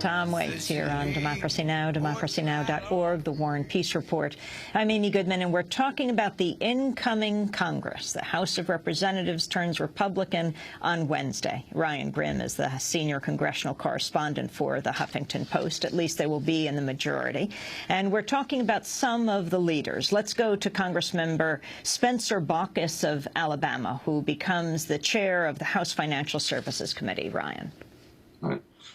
Tom Waits here on Democracy Now!, democracynow.org, the War and Peace Report. I'm Amy Goodman, and we're talking about the incoming Congress. The House of Representatives turns Republican on Wednesday. Ryan Grimm is the senior congressional correspondent for the Huffington Post. At least they will be in the majority. And we're talking about some of the leaders. Let's go to Congressmember Spencer Baucus of Alabama, who becomes the chair of the House Financial Services Committee. Ryan.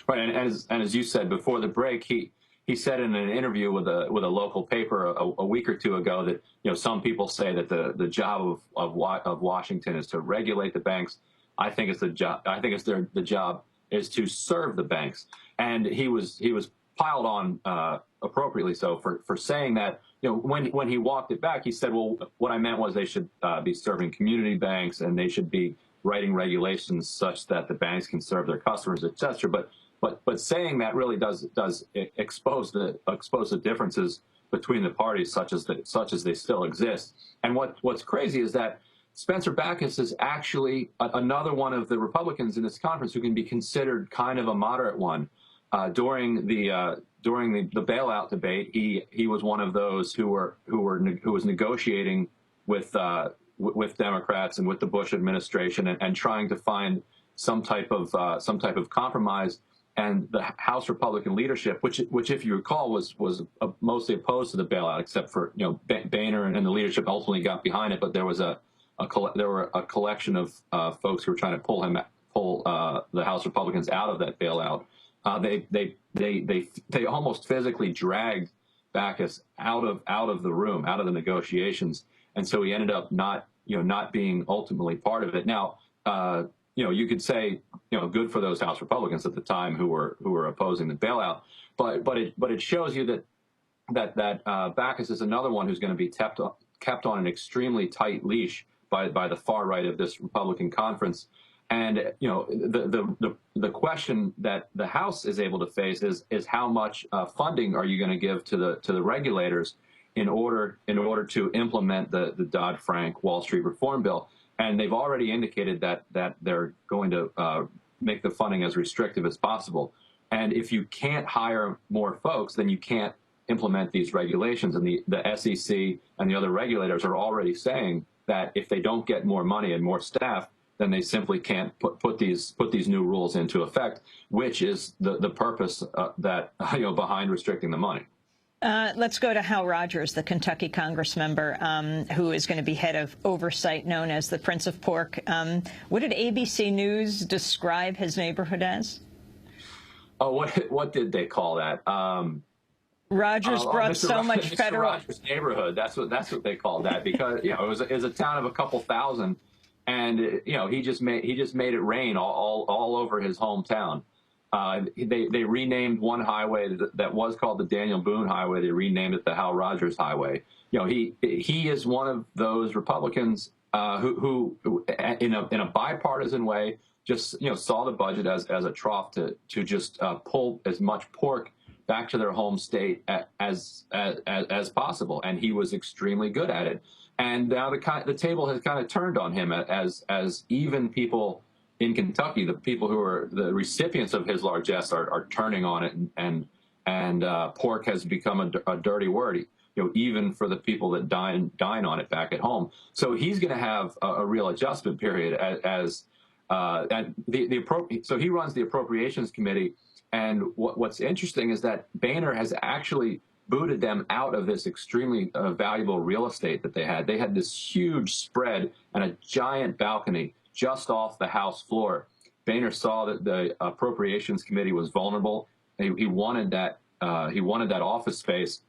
Right, and as you said before the break, he said in an interview with a local paper a week or two ago that some people say that the job of Washington is to regulate the banks. I think it's the job is to serve the banks, and he was piled on appropriately so for saying that. When he walked it back, he said, well, what I meant was they should be serving community banks, and they should be writing regulations such that the banks can serve their customers, et cetera. But saying that really does expose the differences between the parties, such as they still exist. And what's crazy is that Spencer Baucus is actually another one of the Republicans in this conference who can be considered kind of a moderate one. During the bailout debate, he was one of those who was negotiating with Democrats and with the Bush administration and trying to find some type of compromise. And the House Republican leadership, which if you recall was mostly opposed to the bailout, except for Boehner and the leadership ultimately got behind it. But there was a collection of folks who were trying to pull the House Republicans out of that bailout. They almost physically dragged Baucus out of the room, out of the negotiations, and so he ended up not being ultimately part of it. Now, you could say, good for those House Republicans at the time who were opposing the bailout, but it shows you that Baucus is another one who's going to be kept on an extremely tight leash by the far right of this Republican conference. And the question that the House is able to face is how much funding are you going to give to the regulators in order to implement the Dodd-Frank Wall Street reform bill. And they've already indicated that they're going to make the funding as restrictive as possible. And if you can't hire more folks, then you can't implement these regulations. And the SEC and the other regulators are already saying that if they don't get more money and more staff, then they simply can't put these new rules into effect, which is the purpose that behind restricting the money. Let's go to Hal Rogers, the Kentucky Congressmember, who is going to be head of oversight, known as the Prince of Pork. What did ABC News describe his neighborhood as? Oh, what did they call that? Rogers brought so much federal. Mr. Rogers' neighborhood. That's what they called that, because it was a town of a couple thousand, and he just made it rain all over his hometown. They renamed one highway that was called the Daniel Boone Highway. They renamed it the Hal Rogers Highway. He is one of those Republicans who in a bipartisan way just saw the budget as a trough to just pull as much pork back to their home state as possible, and he was extremely good at it. And now the table has kind of turned on him as even people in Kentucky, the people who are the recipients of his largesse are turning on it, and pork has become a dirty word, even for the people that dine on it back at home. So he's going to have a real adjustment period so he runs the Appropriations Committee, and what's interesting is that Boehner has actually booted them out of this extremely valuable real estate that they had. They had this huge spread and a giant balcony just off the House floor. Boehner saw that the Appropriations Committee was vulnerable. He wanted that office space,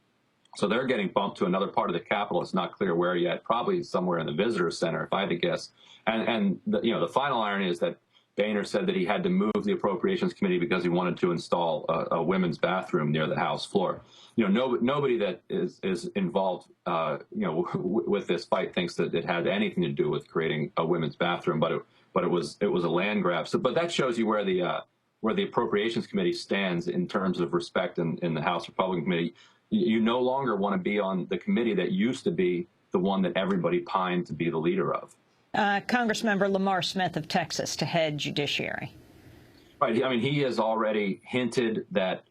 so they're getting bumped to another part of the Capitol. It's not clear where yet. Probably somewhere in the Visitor Center, if I had to guess. And the final irony is that Boehner said that he had to move the Appropriations Committee because he wanted to install a women's bathroom near the House floor. Nobody that is involved, with this fight thinks that it had anything to do with creating a women's bathroom, but it was a land grab. So, but that shows you where the Appropriations Committee stands in terms of respect in the House Republican Committee. You no longer want to be on the committee that used to be the one that everybody pined to be the leader of. Congressmember Lamar Smith of Texas to head Judiciary. Right. I mean, he has already hinted that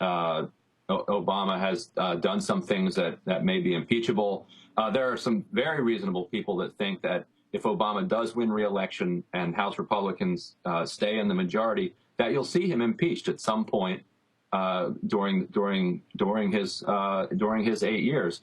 Obama has done some things that may be impeachable. There are some very reasonable people that think that if Obama does win re-election and House Republicans stay in the majority, that you'll see him impeached at some point during his 8 years.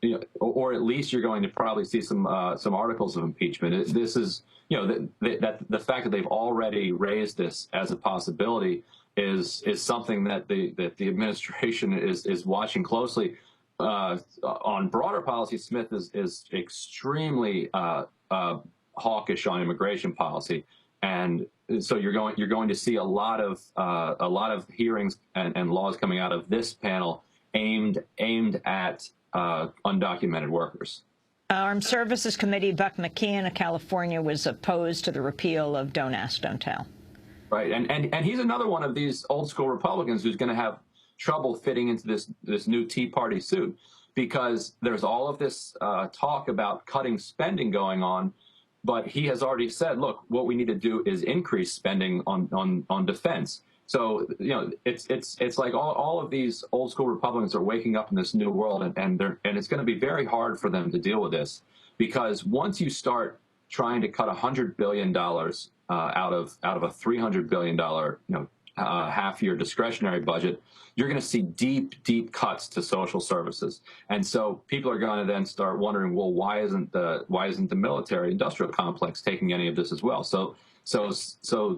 You know, or at least you're going to probably see some articles of impeachment. This is, you know, the fact that they've already raised this as a possibility is something that the administration is watching closely. On broader policy, Smith is extremely hawkish on immigration policy, and so you're going to see a lot of hearings and laws coming out of this panel aimed at undocumented workers. Armed Services Committee Buck McKeon of California was opposed to the repeal of Don't Ask, Don't Tell. Right, and he's another one of these old school Republicans who's going to have trouble fitting into this new Tea Party suit, because there's all of this talk about cutting spending going on, but he has already said, look, what we need to do is increase spending on defense. So, you know, it's like all of these old school Republicans are waking up in this new world, and it's going to be very hard for them to deal with this, because once you start trying to cut $100 billion out of a $300 billion half-year discretionary budget, you're going to see deep cuts to social services, and so people are going to then start wondering, well, why isn't the military-industrial complex taking any of this as well? So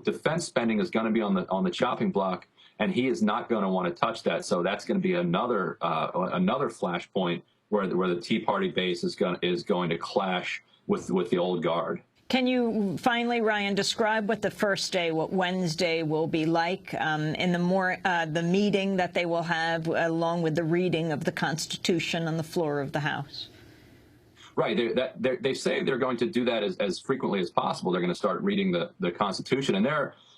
defense spending is going to be on the chopping block, and he is not going to want to touch that. So that's going to be another flashpoint where the Tea Party base is going to clash with the old guard. Can you finally, Ryan, describe what the first day, what Wednesday will be like in the meeting that they will have, along with the reading of the Constitution on the floor of the House? Right. They say they're going to do that as frequently as possible. They're going to start reading the Constitution, and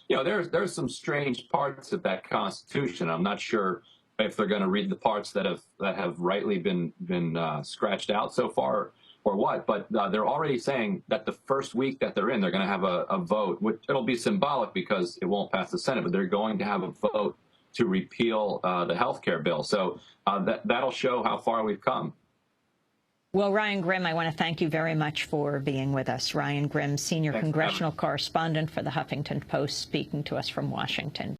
there's some strange parts of that Constitution. I'm not sure if they're going to read the parts that have rightly been scratched out so far or what. But they're already saying that the first week that they're in, they're going to have a vote. It'll be symbolic because it won't pass the Senate, but they're going to have a vote to repeal the health care bill. So that'll show how far we've come. Well, Ryan Grim, I want to thank you very much for being with us. Ryan Grim, senior congressional correspondent for the Huffington Post, speaking to us from Washington.